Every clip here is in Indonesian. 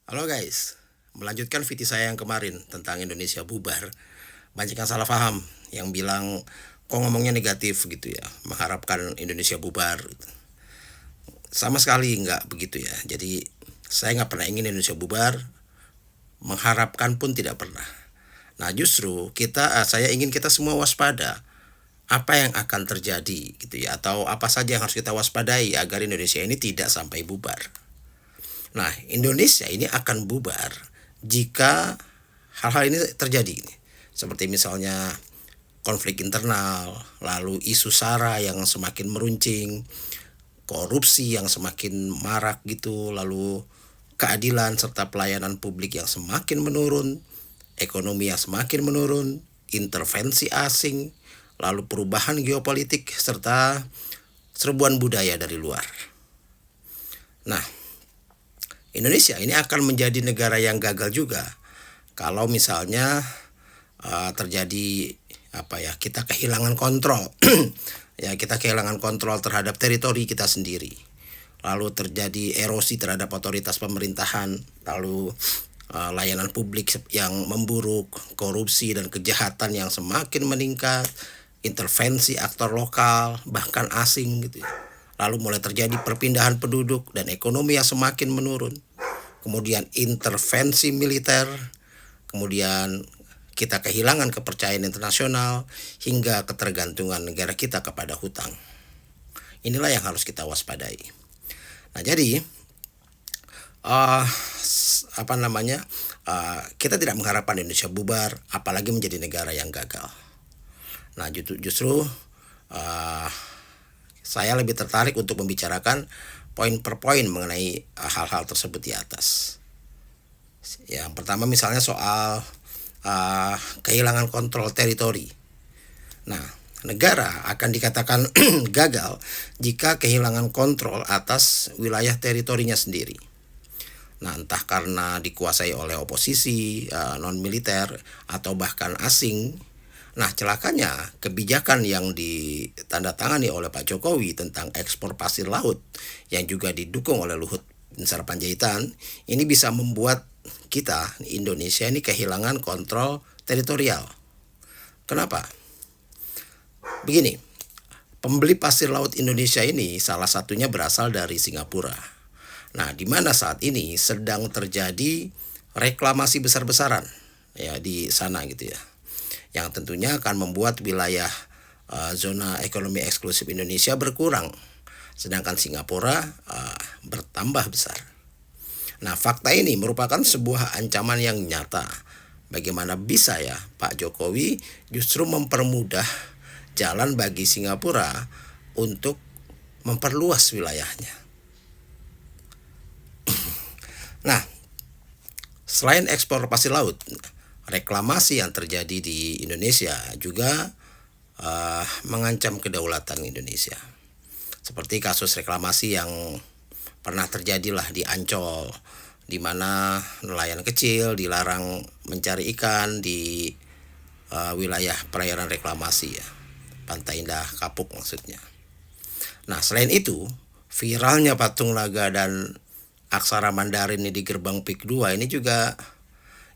Halo guys, melanjutkan video saya yang kemarin tentang Indonesia bubar. Banyak yang salah paham, yang bilang kok ngomongnya negatif gitu ya, mengharapkan Indonesia bubar gitu. Sama sekali nggak begitu ya. Jadi saya nggak pernah ingin Indonesia bubar, mengharapkan pun tidak pernah. Nah justru saya ingin kita semua waspada apa yang akan terjadi gitu ya, atau apa saja yang harus kita waspadai agar Indonesia ini tidak sampai bubar. Nah, Indonesia ini akan bubar jika hal-hal ini terjadi. Seperti misalnya konflik internal, lalu isu SARA yang semakin meruncing, korupsi yang semakin marak gitu, lalu keadilan serta pelayanan publik yang semakin menurun, ekonomi yang semakin menurun, intervensi asing, lalu perubahan geopolitik serta serbuan budaya dari luar. Nah, Indonesia ini akan menjadi negara yang gagal juga kalau misalnya terjadi kita kehilangan kontrol ya, kita kehilangan kontrol terhadap teritori kita sendiri, lalu terjadi erosi terhadap otoritas pemerintahan, lalu layanan publik yang memburuk, korupsi dan kejahatan yang semakin meningkat, intervensi aktor lokal bahkan asing gitu ya. Lalu mulai terjadi perpindahan penduduk dan ekonomi yang semakin menurun. Kemudian intervensi militer, kemudian kita kehilangan kepercayaan internasional hingga ketergantungan negara kita kepada hutang. Inilah yang harus kita waspadai. Nah, jadi kita tidak mengharapkan Indonesia bubar, apalagi menjadi negara yang gagal. Nah, justru saya lebih tertarik untuk membicarakan poin per poin mengenai hal-hal tersebut di atas. Yang pertama misalnya soal kehilangan kontrol teritori. Nah, negara akan dikatakan gagal jika kehilangan kontrol atas wilayah teritorinya sendiri. Nah, entah karena dikuasai oleh oposisi, non-militer, atau bahkan asing. Nah, celakanya kebijakan yang ditandatangani oleh Pak Jokowi tentang ekspor pasir laut yang juga didukung oleh Luhut Binsar Panjaitan ini bisa membuat kita Indonesia ini kehilangan kontrol teritorial. Kenapa? Begini, pembeli pasir laut Indonesia ini salah satunya berasal dari Singapura. Nah, di mana saat ini sedang terjadi reklamasi besar-besaran ya di sana gitu ya, yang tentunya akan membuat wilayah zona ekonomi eksklusif Indonesia berkurang, sedangkan Singapura bertambah besar. Nah, fakta ini merupakan sebuah ancaman yang nyata. Bagaimana bisa ya Pak Jokowi justru mempermudah jalan bagi Singapura untuk memperluas wilayahnya. Nah, selain ekspor pasir laut, reklamasi yang terjadi di Indonesia juga mengancam kedaulatan Indonesia. Seperti kasus reklamasi yang pernah terjadilah di Ancol, di mana nelayan kecil dilarang mencari ikan di wilayah perairan reklamasi ya, Pantai Indah Kapuk maksudnya. Nah, selain itu, viralnya patung naga dan aksara Mandarin di gerbang PIK 2 ini juga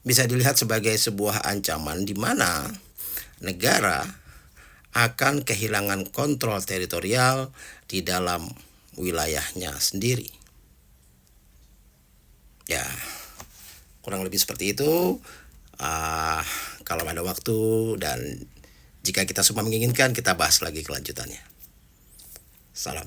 bisa dilihat sebagai sebuah ancaman di mana negara akan kehilangan kontrol teritorial di dalam wilayahnya sendiri. Ya, kurang lebih seperti itu. Kalau ada waktu dan jika kita semua menginginkan, kita bahas lagi kelanjutannya. Salam.